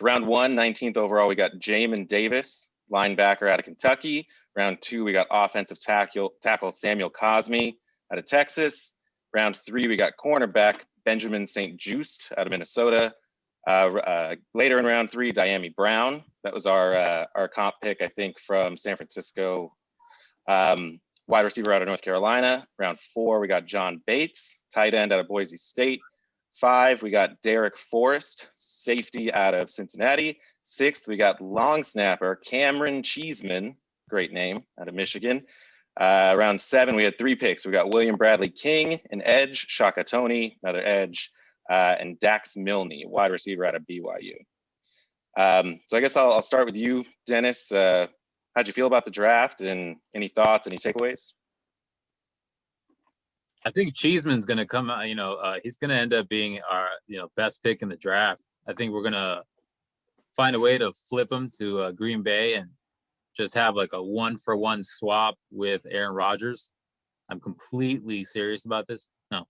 So round one, 19th overall, we got Jamin Davis, linebacker out of Kentucky. Round two, we got offensive tackle Samuel Cosme out of Texas. Round three, we got cornerback Benjamin St. Juste out of Minnesota. Later in round three, Dyami Brown. That was our comp pick, I think, from San Francisco. Wide receiver out of North Carolina. Round four, we got John Bates, tight end out of Boise State. 5, we got Derek Forrest, safety out of Cincinnati. 6th, we got long snapper Cameron Cheeseman, great name, out of Michigan. Round 7, we had 3 picks. We got William Bradley King, an edge, Shaka Toney, another edge, and Dax Milne, wide receiver out of BYU. So I guess I'll start with you, Dennis. How'd you feel about the draft, and any thoughts, any takeaways? I think Cheeseman's going to come out, he's going to end up being our, best pick in the draft. I think we're going to find a way to flip him to Green Bay and just have like a 1-for-1 swap with Aaron Rodgers. I'm completely serious about this. No.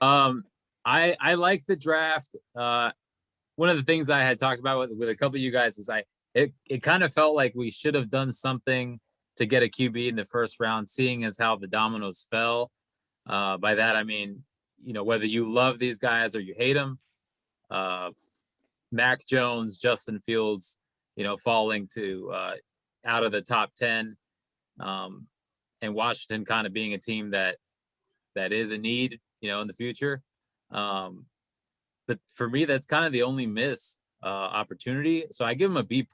I like the draft. One of the things I had talked about with a couple of you guys is it kind of felt like we should have done something to get a QB in the first round, seeing as how the dominoes fell. By that, I mean, whether you love these guys or you hate them, Mac Jones, Justin Fields, falling to out of the top 10, and Washington kind of being a team that is a need, in the future. But for me, that's kind of the only miss opportunity. So I give him a B+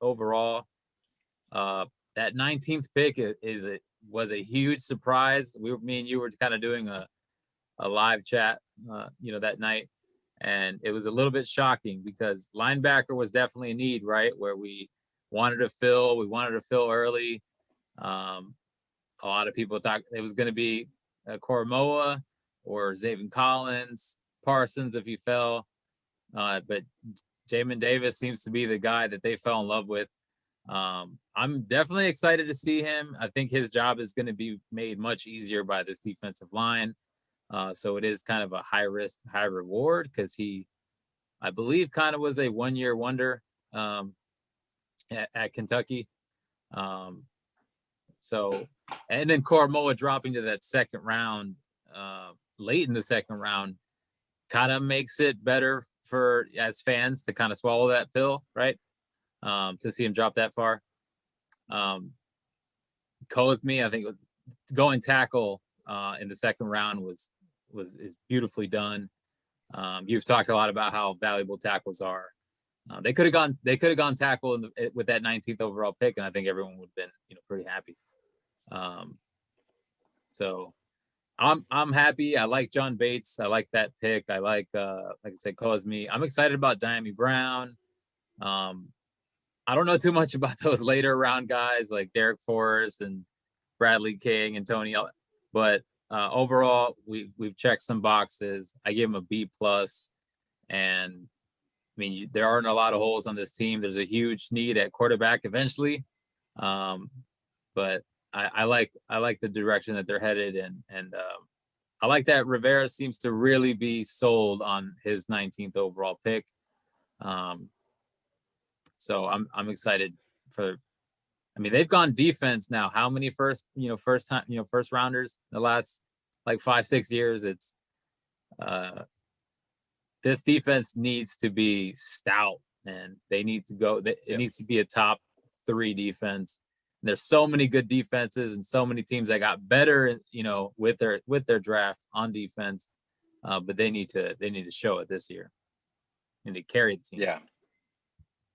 overall. That 19th pick was a huge surprise. Me and you were kind of doing a live chat, that night, and it was a little bit shocking because linebacker was definitely a need, right? Where we wanted to fill early. A lot of people thought it was going to be Koromoa or Zaven Collins, Parsons if he fell, but Jamin Davis seems to be the guy that they fell in love with. I'm definitely excited to see him. I think his job is going to be made much easier by this defensive line. So it is kind of a high risk, high reward because I believe, kind of was a 1-year wonder at Kentucky. So, and then Koromoa dropping to that second round, late in the second round, kind of makes it better for as fans to kind of swallow that pill, right? To see him drop that far. Cosme, I think going tackle in the second round is beautifully done. You've talked a lot about how valuable tackles are. They could have gone tackle with that 19th overall pick, and I think everyone would have been pretty happy. So I'm happy. I like John Bates. I like that pick. I like I said, Cosme. I'm excited about Dyami Brown. I don't know too much about those later round guys like Derek Forrest and Bradley King and Tony, but overall we've checked some boxes. I give him a B+, and I mean there aren't a lot of holes on this team. There's a huge need at quarterback eventually, but I like the direction that they're headed, and I like that Rivera seems to really be sold on his 19th overall pick. So I'm excited for. I mean, they've gone defense now. How many first rounders in the last like 5-6 years? It's this defense needs to be stout, and they need to go. It needs to be a top 3 defense. And there's so many good defenses and so many teams that got better, with their draft on defense, but they need to show it this year and to carry the team.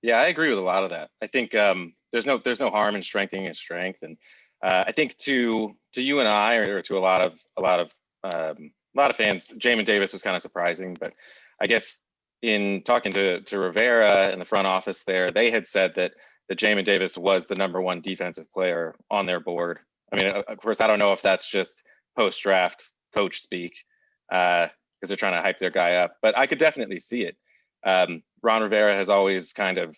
Yeah, I agree with a lot of that. I think there's no harm in strengthening his strength, and I think to you and I, or to a lot of fans, Jamin Davis was kind of surprising. But I guess in talking to Rivera in the front office there, they had said that Jamin Davis was the number 1 defensive player on their board. I mean, of course, I don't know if that's just post-draft coach speak because they're trying to hype their guy up, but I could definitely see it. Ron Rivera has always kind of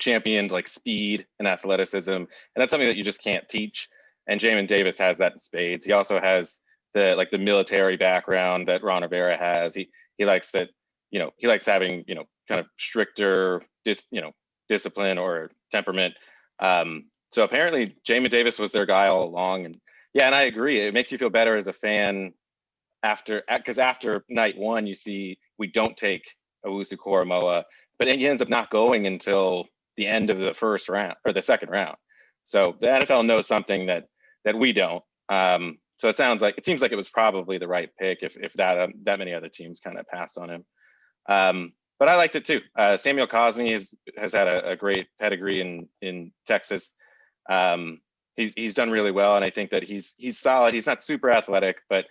championed like speed and athleticism, and that's something that you just can't teach. And Jamin Davis has that in spades. He also has the military background that Ron Rivera has. He likes that he likes having, kind of stricter discipline or temperament. So apparently Jamin Davis was their guy all along. And yeah, and I agree. It makes you feel better as a fan because after night one, you see we don't take Owusu Koromoa, but he ends up not going until the end of the first round or the second round. So the NFL knows something that we don't. So it seems like it was probably the right pick if that many other teams kind of passed on him. But I liked it too. Samuel Cosme has had a great pedigree in Texas. He's done really well, and I think that he's solid. He's not super athletic, but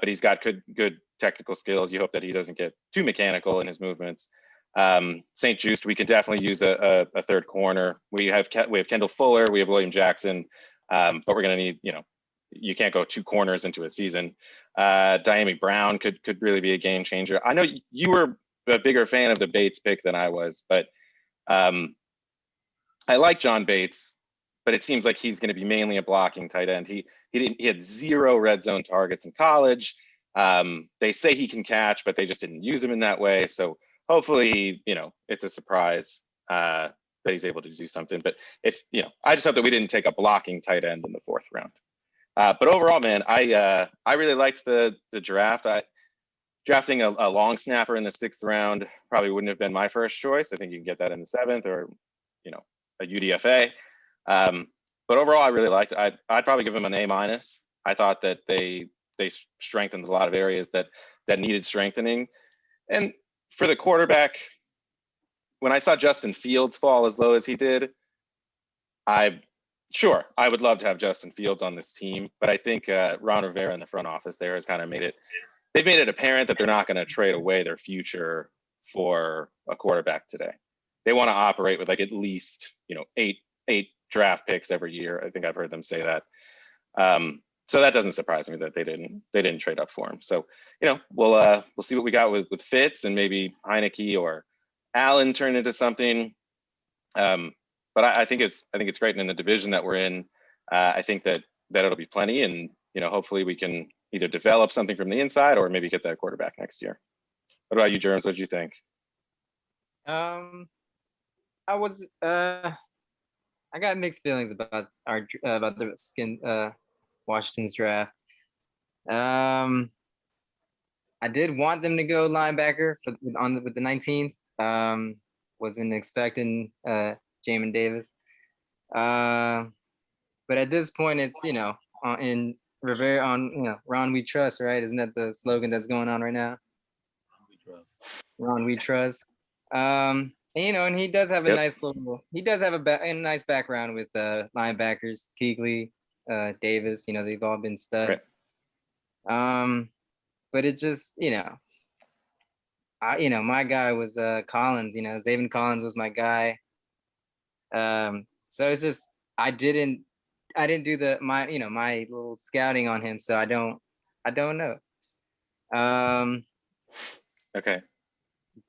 he's got good technical skills. You hope that he doesn't get too mechanical in his movements. St. Just, we can definitely use a third corner. We have Kendall Fuller, we have William Jackson, but we're going to need, you can't go two corners into a season. Diami Brown could really be a game changer. I know you were a bigger fan of the Bates pick than I was, but I like John Bates, but it seems like he's going to be mainly a blocking tight end. He had 0 red zone targets in college. They say he can catch, but they just didn't use him in that way. So hopefully, it's a surprise that he's able to do something. But I just hope that we didn't take a blocking tight end in the 4th round. But overall, man, I really liked the draft. Drafting a long snapper in the 6th round probably wouldn't have been my first choice. I think you can get that in the 7th or, a UDFA. But overall, I really liked it. I'd probably give him an A-. I thought that they strengthened a lot of areas that needed strengthening. And for the quarterback, when I saw Justin Fields fall as low as he did, I would love to have Justin Fields on this team, but I think Ron Rivera in the front office there has kind of they've made it apparent that they're not going to trade away their future for a quarterback today. They want to operate with like at least, 8 draft picks every year. I think I've heard them say that. So that doesn't surprise me that they didn't trade up for him. So, we'll see what we got with Fitz, and maybe Heineke or Allen turn into something. But I think it's great. And in the division that we're in, I think that it'll be plenty, and hopefully we can either develop something from the inside or maybe get that quarterback next year. What about you, Germs? What did you think? I was I got mixed feelings about the Washington's draft. I did want them to go linebacker with the 19th. Wasn't expecting Jamin Davis. But at this point, it's in Rivera on Ron We Trust, right? Isn't that the slogan that's going on right now? Ron We Trust. Ron We Trust. And he does have a nice a nice background with linebackers, Kuechly, Davis. They've all been studs. Right. But it just my guy was Collins. Zaven Collins was my guy. So it's just I didn't do my little scouting on him, so I don't know. Okay.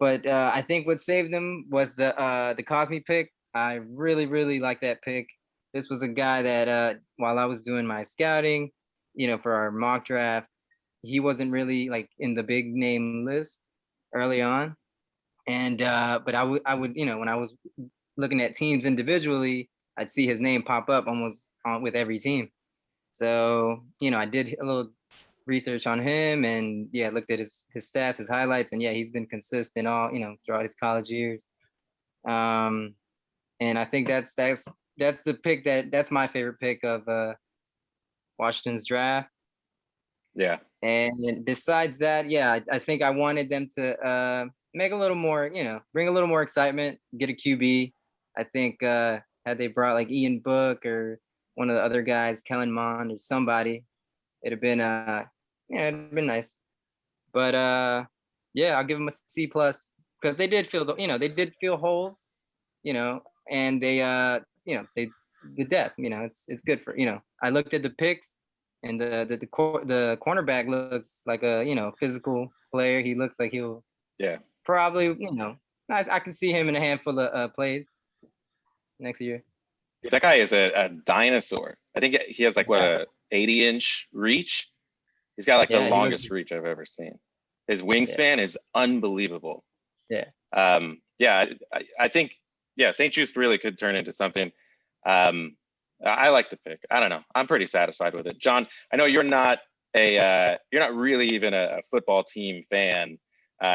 But I think what saved them was the Cosme pick. I really, really like that pick. This was a guy that while I was doing my scouting, for our mock draft, he wasn't really like in the big name list early on. And but I would when I was looking at teams individually, I'd see his name pop up almost with every team. So I did a little research on him, and looked at his stats, his highlights, and he's been consistent all throughout his college years. And I think that's the pick that's my favorite pick of Washington's draft. Yeah. And besides that, I think I wanted them to make a little more, bring a little more excitement, get a QB. I think had they brought like Ian Book or one of the other guys, Kellen Mond or somebody, it'd have been it'd been nice. But I'll give them a C+ because they did feel holes, and they the depth, it's good for I looked at the picks, and the cornerback looks like a physical player. He looks like he'll probably nice. I can see him in a handful of plays next year. That guy is a dinosaur. I think he has like a 80-inch reach. He's got like the longest reach I've ever seen. His wingspan is unbelievable. Yeah. I think, St. Just really could turn into something. I like the pick. I don't know. I'm pretty satisfied with it. John, I know you're not really even a football team fan.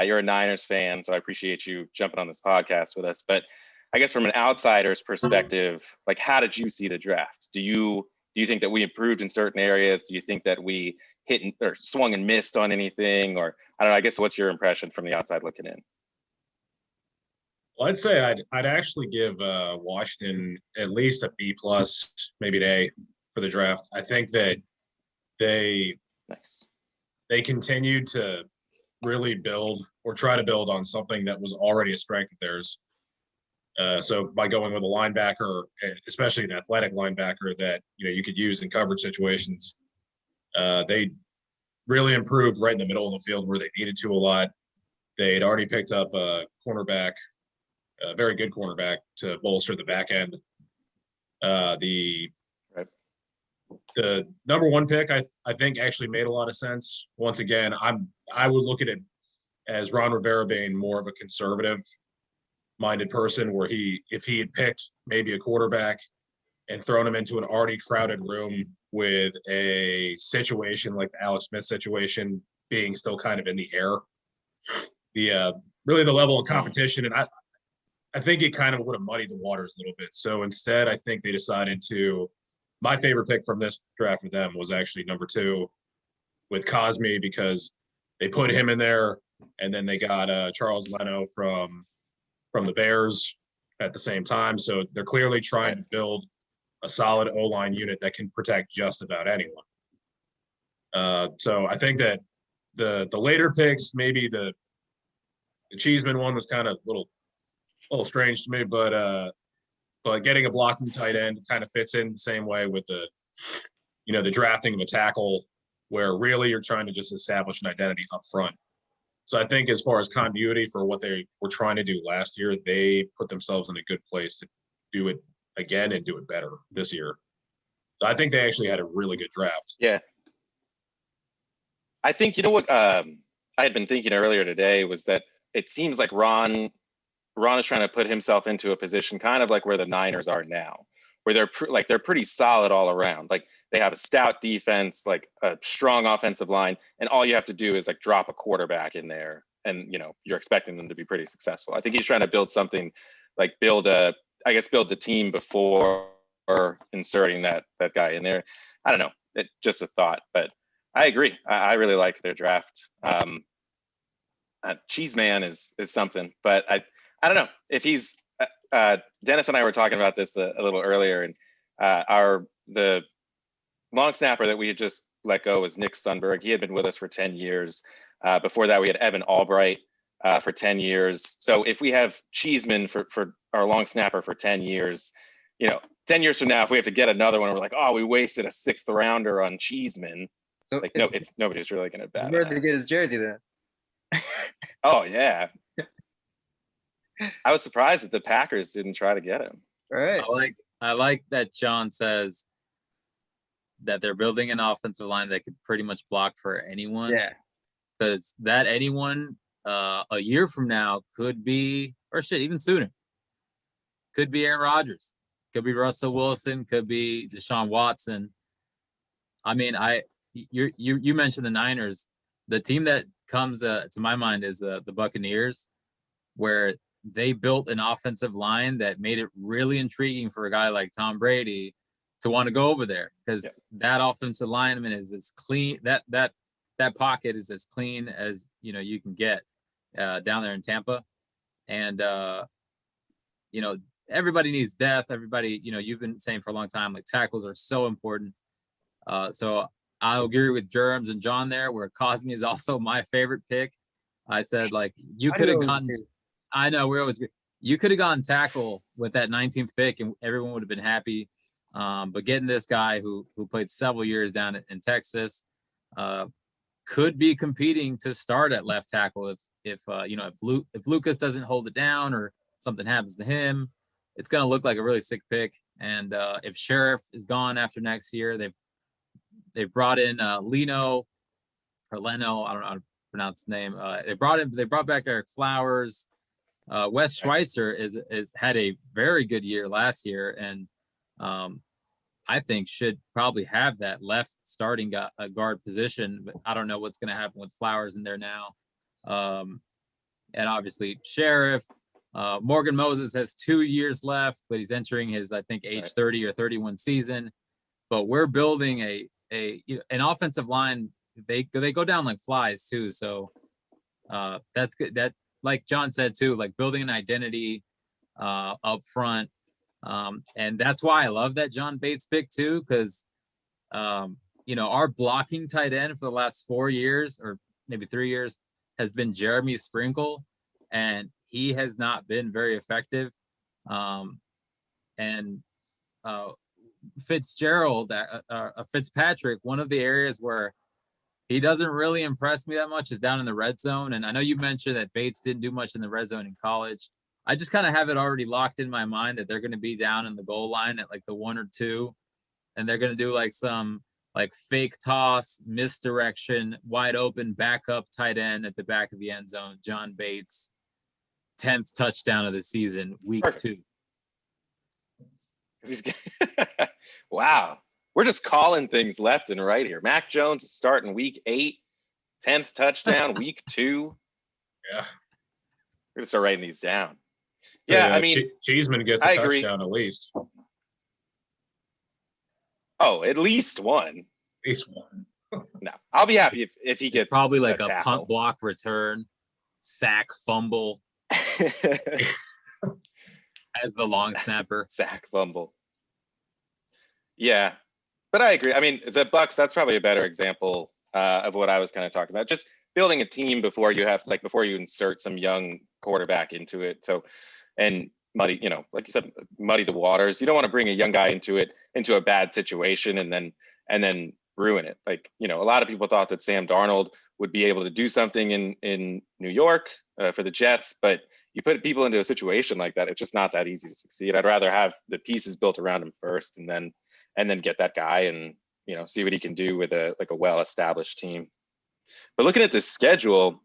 You're a Niners fan, so I appreciate you jumping on this podcast with us. But I guess from an outsider's perspective, like, how did you see the draft? Do you think that we improved in certain areas? Do you think that we hit or swung and missed on anything? Or I don't know, I guess what's your impression from the outside looking in? Well, I'd say I'd actually give Washington at least a B plus, maybe an A for the draft. I think that they continued to really build or try to build on something that was already a strength of theirs. So by going with a linebacker, especially an athletic linebacker that you could use in coverage situations, they really improved right in the middle of the field where they needed to a lot. They had already picked up a cornerback, a very good cornerback to bolster the back end. The number one pick, I think, actually made a lot of sense. Once again, I would look at it as Ron Rivera being more of a conservative-minded person, where if he had picked maybe a quarterback and thrown him into an already crowded room with a situation like the Alex Smith situation being still kind of in the air, really the level of competition, and I think it kind of would have muddied the waters a little bit. So instead, I think they decided my favorite pick from this draft for them was actually number 2 with Cosme, because they put him in there, and then they got Charles Leno from the Bears at the same time. So they're clearly trying to build a solid O-line unit that can protect just about anyone. So I think that the later picks, maybe the Cheeseman one was kind of a little strange to me, but getting a blocking tight end kind of fits in the same way with the drafting of a tackle, where really you're trying to just establish an identity up front. So I think as far as continuity for what they were trying to do last year, they put themselves in a good place to do it again and do it better this year. So I think they actually had a really good draft. Yeah. I think, what I had been thinking earlier today was that it seems like Ron is trying to put himself into a position kind of like where the Niners are now, where they're pretty solid all around. Like, they have a stout defense, like a strong offensive line, and all you have to do is like drop a quarterback in there, and you're expecting them to be pretty successful. I think he's trying to build something, like build the team before inserting that guy in there. I don't know, just a thought, but I agree. I really like their draft. Cheese Man is something, but I don't know if he's Dennis and I were talking about this a little earlier, and the long snapper that we had just let go was Nick Sundberg. He had been with us for 10 years. Before that, we had Evan Albright for 10 years. So if we have Cheeseman for our long snapper for 10 years, 10 years from now, if we have to get another one, we're like, oh, we wasted a 6th rounder on Cheeseman. So like, nobody's really going to bet. It's worth to get his jersey then. Oh yeah. I was surprised that the Packers didn't try to get him. Right. I like that John says that they're building an offensive line that could pretty much block for anyone. Yeah. Because that anyone a year from now could be, or even sooner, could be Aaron Rodgers, could be Russell Wilson, could be Deshaun Watson. I mean, you mentioned the Niners. The team that comes to my mind is the Buccaneers, where they built an offensive line that made it really intriguing for a guy like Tom Brady to want to go over there, because that offensive lineman is as clean, that pocket is as clean as you can get down there in Tampa. And everybody needs depth. Everybody, you've been saying for a long time, like, tackles are so important. So I'll agree with Germs and John there, where Cosme is also my favorite pick. I said, like, you could have gone. I know we're always good. You could have gone tackle with that 19th pick, and everyone would have been happy. But getting this guy who played several years down in Texas, could be competing to start at left tackle if Lucas doesn't hold it down or something happens to him. It's going to look like a really sick pick. And if Sheriff is gone after next year, they've brought in Leno. I don't know pronounce his name. They brought back Eric Flowers. Wes Schweitzer is had a very good year last year, and I think should probably have that left starting guard position. But I don't know what's going to happen with Flowers in there now. And obviously Sheriff, Morgan Moses has 2 years left, but he's entering his, I think, age 30 or 31 season. But we're building an offensive line. They go down like flies too. So that's good. That, like John said too, like building an identity up front. And that's why I love that John Bates pick too, because our blocking tight end for the last 4 years or maybe 3 years has been Jeremy Sprinkle, and he has not been very effective. Fitzgerald, Fitzpatrick, one of the areas where he doesn't really impress me that much is down in the red zone. And I know you mentioned that Bates didn't do much in the red zone in college. I just kind of have it already locked in my mind that they're going to be down in the goal line at like the 1 or 2, and they're going to do like some like fake toss, misdirection, wide open backup tight end at the back of the end zone. John Bates, 10th touchdown of the season, week 2. Wow. We're just calling things left and right here. Mac Jones is starting week 8, 10th touchdown, week 2. Yeah. We're going to start writing these down. So, yeah, I mean, Cheeseman gets a touchdown at least. Oh, at least one. At least one. No, I'll be happy if he gets probably like a tackle. Punt block return, sack, fumble as the long snapper. Sack, fumble. Yeah, but I agree. I mean, the Bucks, that's probably a better example of what I was kind of talking about. Just building a team before you insert some young quarterback into it. So, and muddy, like you said, muddy the waters. You don't want to bring a young guy into a bad situation and then ruin it. Like, a lot of people thought that Sam Darnold would be able to do something in New York for the Jets, but you put people into a situation like that, it's just not that easy to succeed. I'd rather have the pieces built around him first and then get that guy and, see what he can do with a well-established team. But looking at the schedule,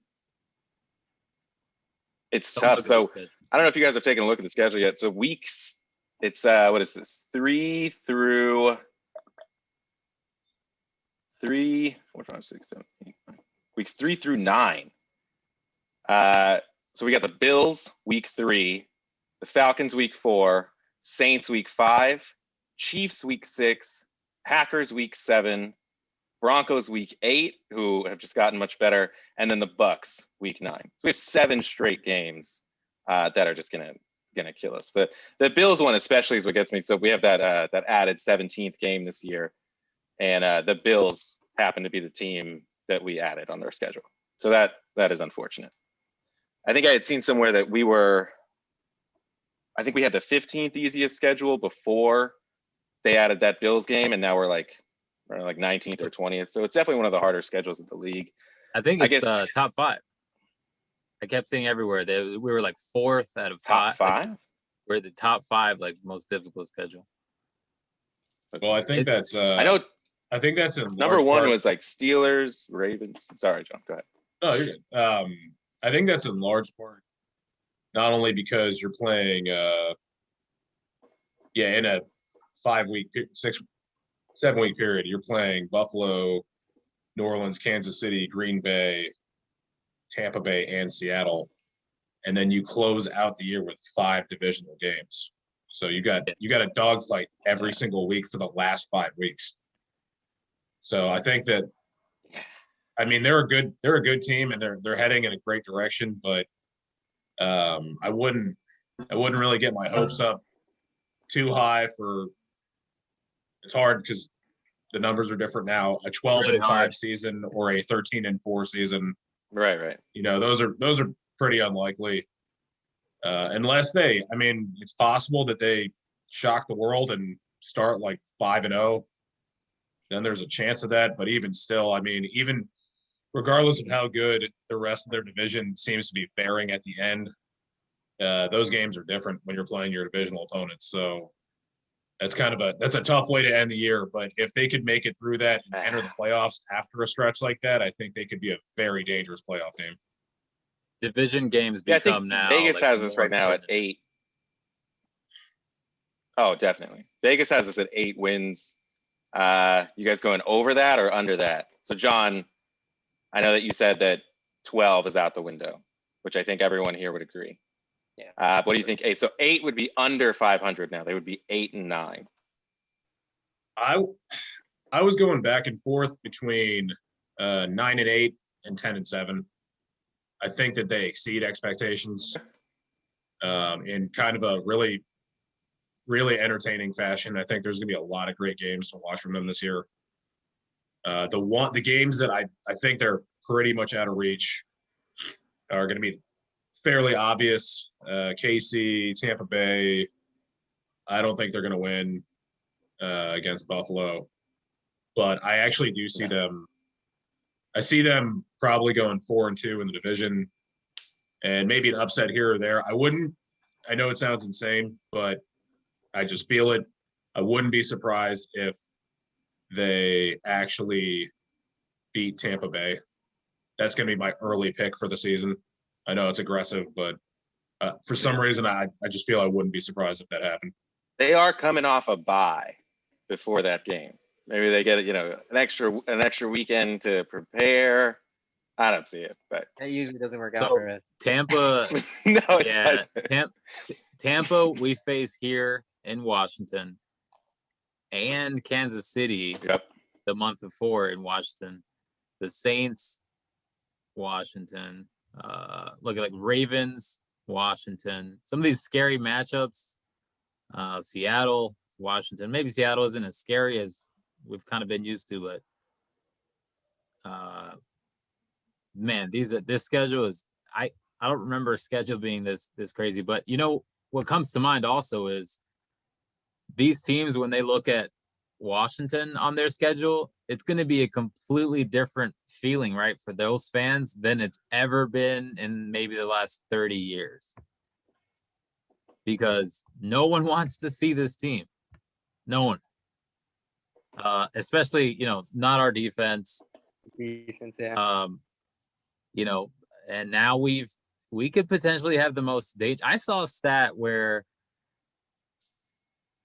it's tough. So I don't know if you guys have taken a look at the schedule yet. So weeks, it's what is this? 3 through 4, 5, 6, 7, 8, 9. Weeks 3 through 9. So we got the Bills week 3, the Falcons week 4, Saints week 5, Chiefs week 6, Packers week 7, Broncos week 8, who have just gotten much better, and then the Bucks week 9. So we have 7 straight games that are just gonna kill us. The Bills one especially is what gets me. So we have that added 17th game this year, and the Bills happen to be the team that we added on their schedule. So that is unfortunate. I think I had seen somewhere that I think we had the 15th easiest schedule before they added that Bills game, and now we're like 19th or 20th. So it's definitely one of the harder schedules in the league. I think it's top 5. I kept seeing everywhere that we were like 4th out of 5. Top 5? Like, we're the top 5, like most difficult schedule. Well, I think that's I know. I think that's in number 1 was like Steelers, Ravens. Sorry, John, go ahead. No, you're good. I think that's in large part not only because you're playing in a 5-week, 7-week period, you're playing Buffalo, New Orleans, Kansas City, Green Bay, Tampa Bay, and Seattle. And then you close out the year with 5 divisional games. So you got a dogfight every single week for the last 5 weeks. So I think that, I mean, they're a good team and they're heading in a great direction, but I wouldn't really get my hopes up too high for. It's hard because the numbers are different now. A 12-5 season or a 13-4 season. Right. Those are pretty unlikely. Unless it's possible that they shock the world and start like 5-0. Then there's a chance of that. But even still, even regardless of how good the rest of their division seems to be faring at the end, those games are different when you're playing your divisional opponents. So that's a tough way to end the year. But if they could make it through that and enter the playoffs after a stretch like that, I think they could be a very dangerous playoff team. Division games Yeah, I become think now. Vegas like, has us more right now at important. 8. Oh, definitely. Vegas has us at 8 wins. You guys going over that or under that? So John, I know that you said that 12 is out the window, which I think everyone here would agree. Yeah. What do you think? 8. So 8 would be under 500 now. They would be 8 and 9. I was going back and forth between 9 and 8 and 10 and 7. I think that they exceed expectations in kind of a really, really entertaining fashion. I think there's going to be a lot of great games to watch from them this year. The games that I think they're pretty much out of reach are going to be fairly obvious. KC, Tampa Bay. I don't think they're going to win against Buffalo, but I actually do see them. I see them probably going 4-2 in the division, and maybe an upset here or there. I know it sounds insane, but I just feel it. I wouldn't be surprised if they actually beat Tampa Bay. That's going to be my early pick for the season. I know it's aggressive, but for some reason, I just feel I wouldn't be surprised if that happened. They are coming off a bye before that game. Maybe they get an extra weekend to prepare. I don't see it, but That usually doesn't work out So, for us. Tampa, no, it yeah, doesn't. Tampa we face here in Washington, and Kansas City Yep. the month before in Washington. The Saints, Washington. Look at like Ravens, Washington. Some of these scary matchups. Seattle, Washington. Maybe Seattle isn't as scary as we've kind of been used to, but man, this schedule is I don't remember a schedule being this crazy. But what comes to mind also is these teams, when they look at Washington on their schedule, it's going to be a completely different feeling, right, for those fans than it's ever been in maybe the last 30 years. Because no one wants to see this team. No one. Especially, not our defense. Defense, yeah. And now we could potentially have the most danger. I saw a stat where,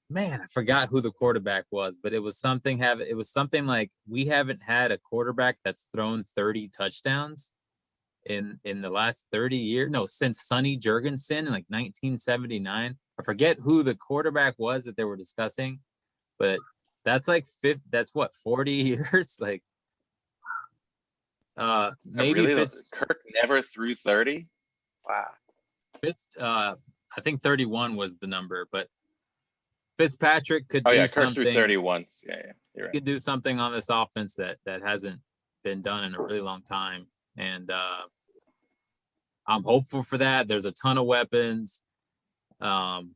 man, I forgot who the quarterback was, but it was something like we haven't had a quarterback that's thrown 30 touchdowns in the last 30 years. No, since Sonny Jurgensen in like 1979. I forget who the quarterback was that they were discussing, but that's like 40 years. Like, maybe really? Kirk never threw 30. Wow. I think 31 was the number, but Fitzpatrick could Oh do yeah, Kirk something. threw 30 once. Yeah, you're right. Could do something on this offense that hasn't been done in a really long time, and I'm hopeful for that. There's a ton of weapons. I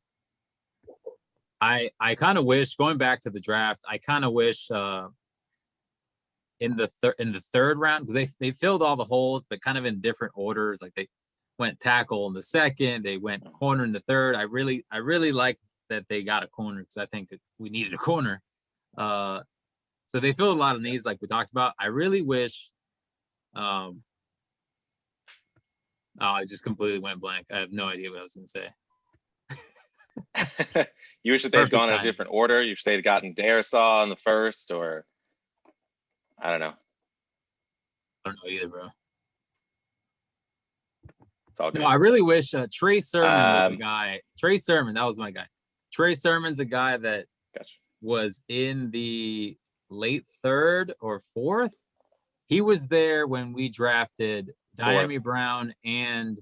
kind of wish, going back to the draft, I kind of wish in the third round, because they filled all the holes, but kind of in different orders. Like they went tackle in the second, they went corner in the third. I really liked that they got a corner, because I think that we needed a corner. So they filled a lot of needs, like we talked about. I really wish. I just completely went blank. I have no idea what I was going to say. You wish that they'd Perfect gone in a timing. different order. You wish they'd gotten Darisaw in the first, or I don't know. I don't know either, bro. It's all good. No, I really wish Trey Sermon was a Um, guy. Trey Sermon, that was my guy. Trey Sermon's a guy that Gotcha. was in the late third or fourth. He was there when we drafted Diami Brown and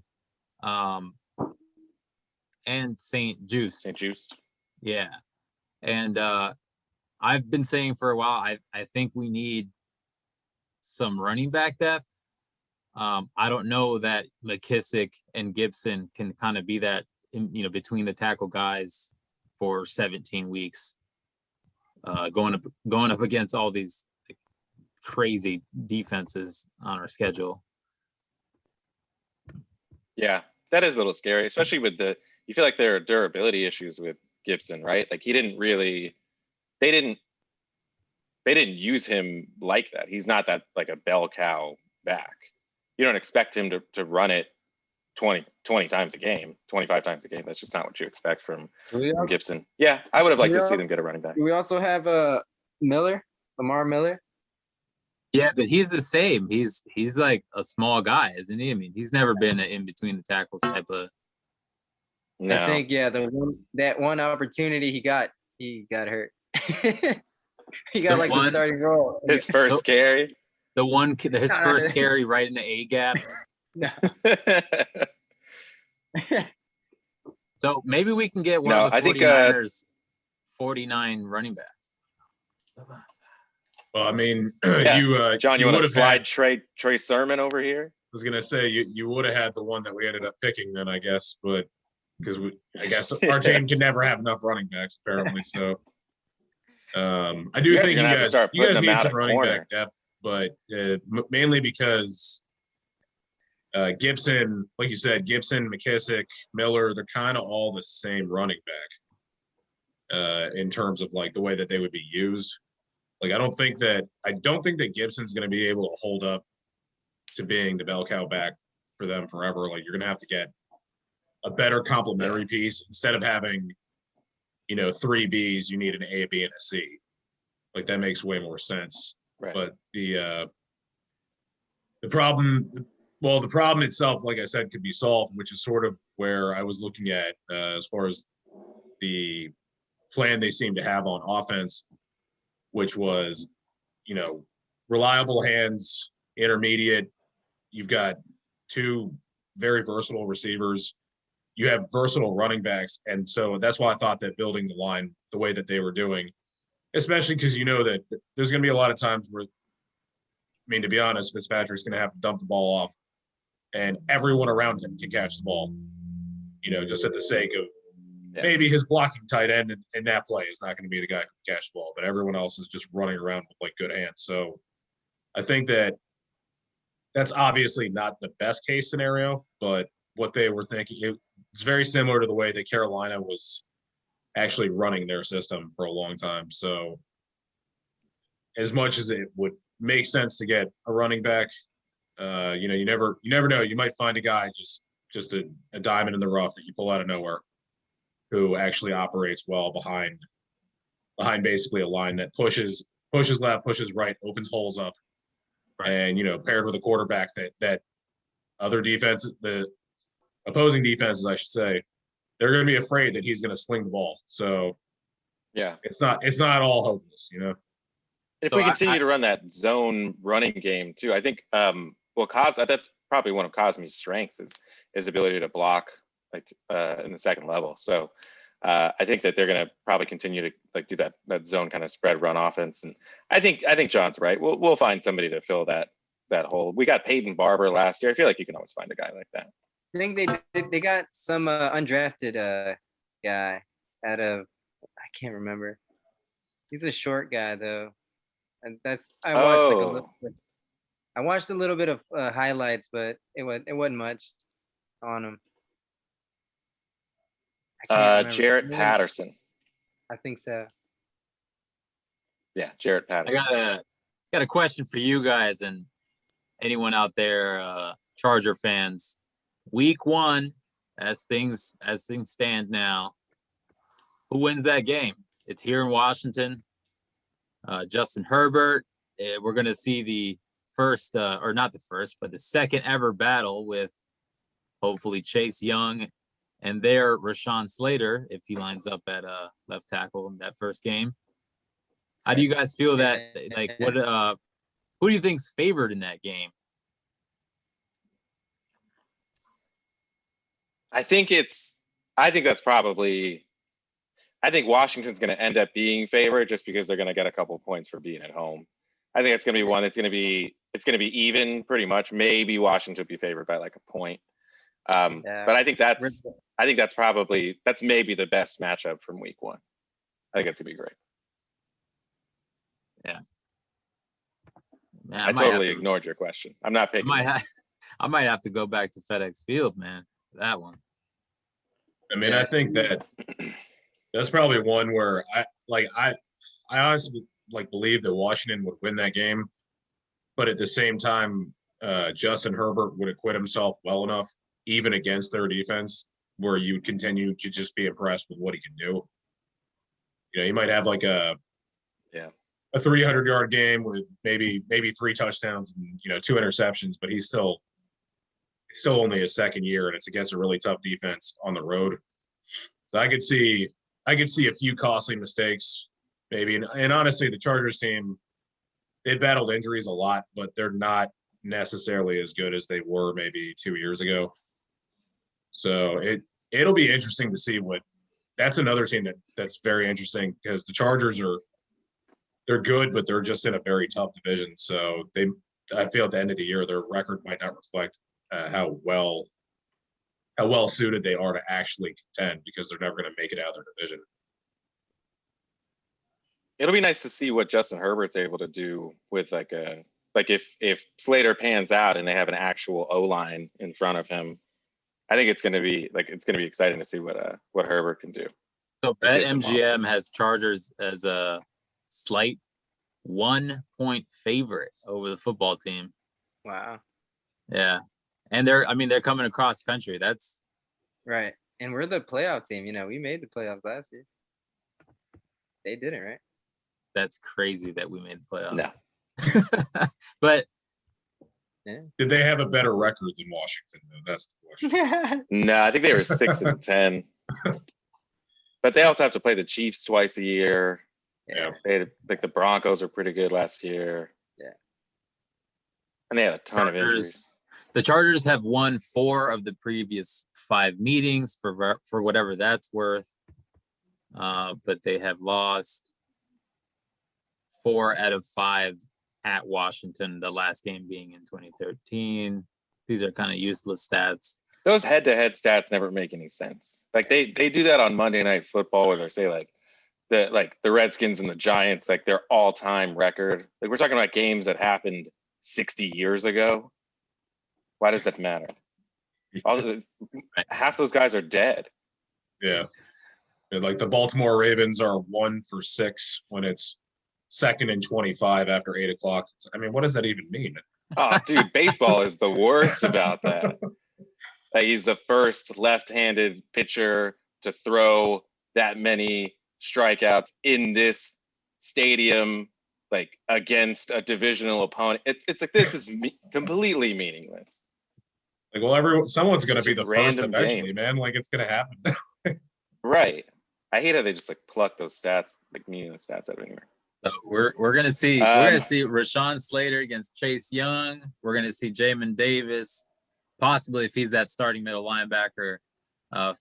St. Juice. St. Juice. Yeah. And I've been saying for a while, I think we need some running back depth. I don't know that McKissick and Gibson can kind of be that, between the tackle guys for 17 weeks, going up against all these crazy defenses on our schedule. Yeah, that is a little scary, especially with you feel like there are durability issues with Gibson, right? Like he didn't really, they didn't use him like that. He's not that like a bell cow back. You don't expect him to run it 20 times a game, 25 times a game. That's just not what you expect from Gibson. Yeah, I would have liked to see them get a running back. Do we also have Lamar Miller? Yeah, but he's the same. He's like a small guy, isn't he? I mean, he's never been an in between the tackles type of. No. I think that one opportunity he got hurt. He got the starting role. His first carry. His first carry right in the A gap. No. So maybe we can get one of the 49ers 49 running backs. Well, I mean, yeah. John, you want to slide had, Trey Sermon over here? I was gonna say you would have had the one that we ended up picking then, I guess, but because I guess our team can never have enough running backs apparently. So I do think you guys need some running back depth, but mainly because Gibson, like you said, Gibson, McKissick, Miller, they're kind of all the same running back in terms of like the way that they would be used. Like I don't think that Gibson's going to be able to hold up to being the bell cow back for them forever. Like you're going to have to get a better complementary piece instead of having, 3 Bs. You need an A, B, and a C. Like that makes way more sense. Right. But the problem itself, like I said, could be solved, which is sort of where I was looking at as far as the plan they seem to have on offense, which was, reliable hands, intermediate. You've got 2 very versatile receivers. You have versatile running backs. And so that's why I thought that building the line the way that they were doing, especially because that there's going to be a lot of times where, to be honest, Fitzpatrick's going to have to dump the ball off and everyone around him can catch the ball, just at the sake of maybe his blocking tight end in that play is not going to be the guy who can catch the ball, but everyone else is just running around with like good hands. So I think that's obviously not the best case scenario, but what they were thinking, it's very similar to the way that Carolina was actually running their system for a long time. So as much as it would make sense to get a running back, you never know. You might find a guy just a diamond in the rough that you pull out of nowhere who actually operates well behind basically a line that pushes left, pushes right, opens holes up. Right. And, paired with a quarterback that other defense, the opposing defenses, I should say, they're going to be afraid that he's going to sling the ball. So yeah, it's not all hopeless, If we continue to run that zone running game too, I think, that's probably one of Cosme's strengths is his ability to block in the second level. So I think that they're going to probably continue to do that zone kind of spread run offense. And I think John's right. We'll find somebody to fill that hole. We got Peyton Barber last year. I feel like you can always find a guy like that. I think they got some undrafted guy out of, I can't remember. He's a short guy though, and I watched a little bit of highlights, but it wasn't much on him. Jarrett Patterson. I think so. Yeah, Jarrett Patterson. I got a question for you guys and anyone out there, Charger fans. Week 1, as things stand now, who wins that game? It's here in Washington. Justin Herbert. We're going to see the first, or not the first, but the second ever battle with hopefully Chase Young and their Rashawn Slater, if he lines up at left tackle in that first game. How do you guys feel that? Like, who do you think's favored in that game? I think Washington's going to end up being favored just because they're going to get a couple points for being at home. I think it's going to be one that's going to be even pretty much. Maybe Washington will be favored by like a point. But I think that's maybe the best matchup from week 1. I think it's going to be great. Yeah. Man, I totally ignored your question. I'm not picking. I might have to go back to FedEx Field, man. That one. I mean, I think that That's probably one where I honestly believe that Washington would win that game, but at the same time, Justin Herbert would acquit himself well enough, even against their defense, where you would continue to just be impressed with what he can do. He might have like a 300-yard game with maybe 3 touchdowns and 2 interceptions, but it's still only his second year, and it's against a really tough defense on the road. So I could see a few costly mistakes, maybe. And honestly, the Chargers team, they battled injuries a lot, but they're not necessarily as good as they were maybe 2 years ago. So it'll be interesting to see that's another team that's very interesting, because the Chargers they're good, but they're just in a very tough division. So I feel at the end of the year, their record might not reflect how well suited they are to actually contend, because they're never going to make it out of their division. It'll be nice to see what Justin Herbert's able to do with if Slater pans out and they have an actual O-line in front of him. I think it's going to be exciting to see what Herbert can do. So BetMGM has Chargers as a slight 1-point favorite over the football team. Wow. Yeah. And they're coming across country. That's right. And we're the playoff team. We made the playoffs last year. They didn't, right? That's crazy that we made the playoffs. No. But yeah. Did they have a better record than Washington, though? That's the question. No, I think they were 6-10. But they also have to play the Chiefs twice a year. Yeah. The Broncos were pretty good last year. Yeah. And they had a ton of injuries. The Chargers have won 4 of the previous 5 meetings for whatever that's worth. But they have lost 4 out of 5 at Washington, the last game being in 2013. These are kind of useless stats. Those head-to-head stats never make any sense. They do that on Monday Night Football, where they say the Redskins and the Giants, their all-time record. We're talking about games that happened 60 years ago. Why does that matter? Half those guys are dead. Yeah. The Baltimore Ravens are 1 for 6 when it's 2nd and 25 after 8 o'clock. What does that even mean? Oh, dude, baseball is the worst about that. He's the first left-handed pitcher to throw that many strikeouts in this stadium, against a divisional opponent. It's this is completely meaningless. Someone's going to be the first eventually, game. man. It's going to happen. Right. I hate how they just pluck those stats, meaningless stats out of anywhere. So we're gonna see Rashawn Slater against Chase Young. We're gonna see Jamin Davis, possibly if he's that starting middle linebacker,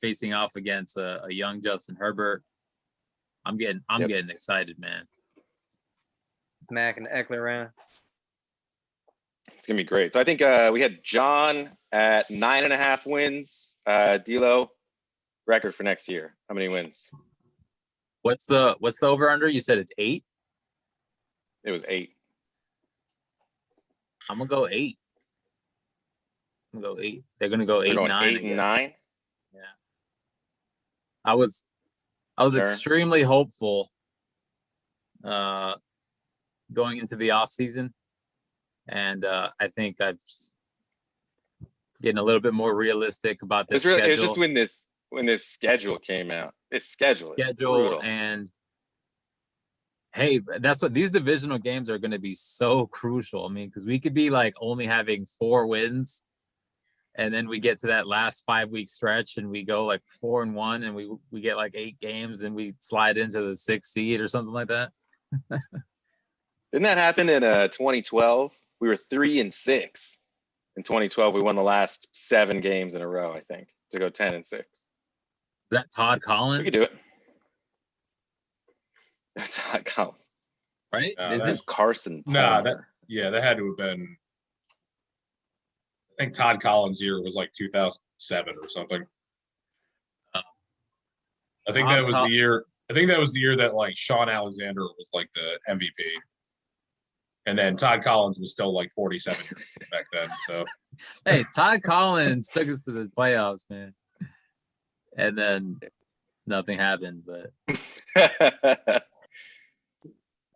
facing off against a young Justin Herbert. I'm getting excited, man. Mac and Eckler around. It's gonna be great. So I think we had John at 9.5 wins. D'Lo, record for next year. How many wins? What's the over under? You said it's 8. It was 8. I'm gonna go 8. They're gonna go 8, 9. 8 and 9. Yeah. I was extremely hopeful going into the off season, and I think I've getting a little bit more realistic about this. It was just when this schedule came out. This schedule is brutal. And hey, that's what these divisional games are going to be so crucial. Because we could be only having 4 wins, and then we get to that last 5-week stretch and we go 4-1, and we get 8 games and we slide into the 6th seed or something like that. Didn't that happen in 2012? We were 3-6 in 2012. We won the last 7 games in a row, I think, to go 10-6. Is that Todd Collins? We could do it. That's Todd Collins, right? Is it Carson Palmer? That had to have been. I think Todd Collins' year was 2007 or something. I think that was the year. I think that was the year that Sean Alexander was the MVP, and then Todd Collins was still 47 years old back then. So, hey, Todd Collins took us to the playoffs, man. And then nothing happened, but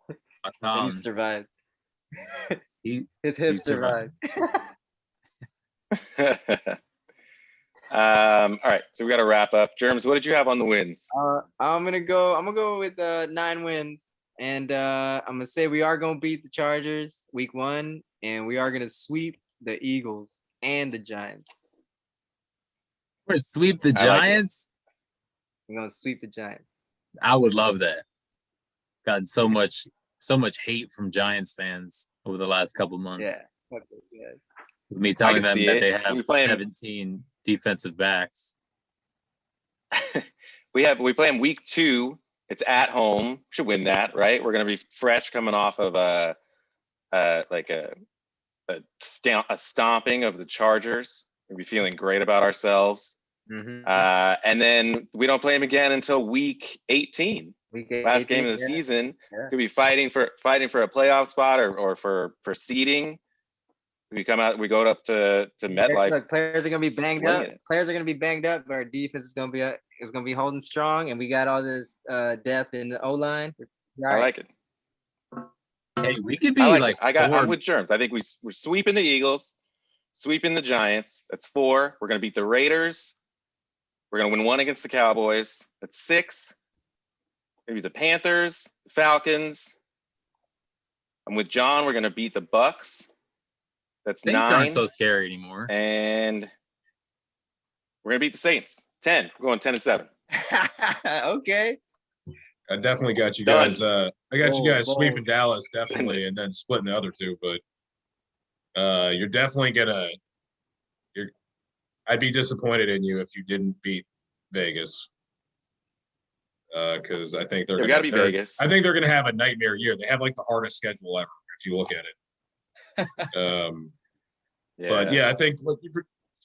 He Collins, survived. he His he hips survived. survived. All right, so we got to wrap up. Germs, what did you have on the wins? I'm gonna go with 9 wins, and I'm gonna say we are gonna beat the Chargers week 1, and we are gonna sweep the Eagles and the Giants. We're gonna sweep the I like it. Giants. We're gonna sweep the Giants. I would love that. Gotten so much hate from Giants fans over the last couple months. Yeah. Okay, yeah. With me telling can them see that it. they So have we play 'em- 17 defensive backs. we play them week 2. It's at home. Should win that, right? We're gonna be fresh coming off of a stomping of the Chargers. We'll be feeling great about ourselves. Mhm. And then we don't play them again until week 18. Week Last 18, game of the yeah. season. Yeah. Could be fighting for a playoff spot or for seeding. We come out, we go up to MetLife. Look, players are gonna be banged up. slinging it. Players are gonna be banged up, but our defense is gonna be holding strong, and we got all this depth in the O line. I like it. Hey, we could be I like it. I'm with Germs. I think we're sweeping the Eagles, sweeping the Giants. That's 4. We're gonna beat the Raiders. We're gonna win 1 against the Cowboys. That's 6. Maybe the Panthers, the Falcons. I'm with John. We're gonna beat the Bucks. That's Saints 9. aren't so scary anymore. And we're gonna beat the Saints. 10. We're going 10-7. Okay. I definitely got you Done. guys. I got you guys Bold. sweeping Dallas definitely, and then splitting the other 2. But you're definitely gonna. I'd be disappointed in you if you didn't beat Vegas. Because I think We gotta be Vegas. I think they're gonna have a nightmare year. They have like the hardest schedule ever if you look at it. But yeah, I think look,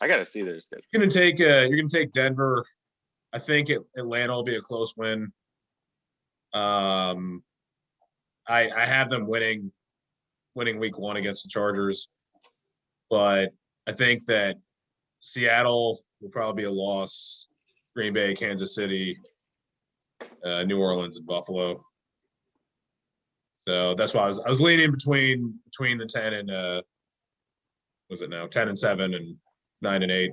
I gotta see their schedule. you're gonna take Denver. I think Atlanta will be a close win. I have them winning week 1 against the Chargers, but I think that Seattle will probably be a loss. Green Bay, Kansas City, New Orleans, and Buffalo. So that's why I was leaning between the 10 and was it now 10-7 and 9-8.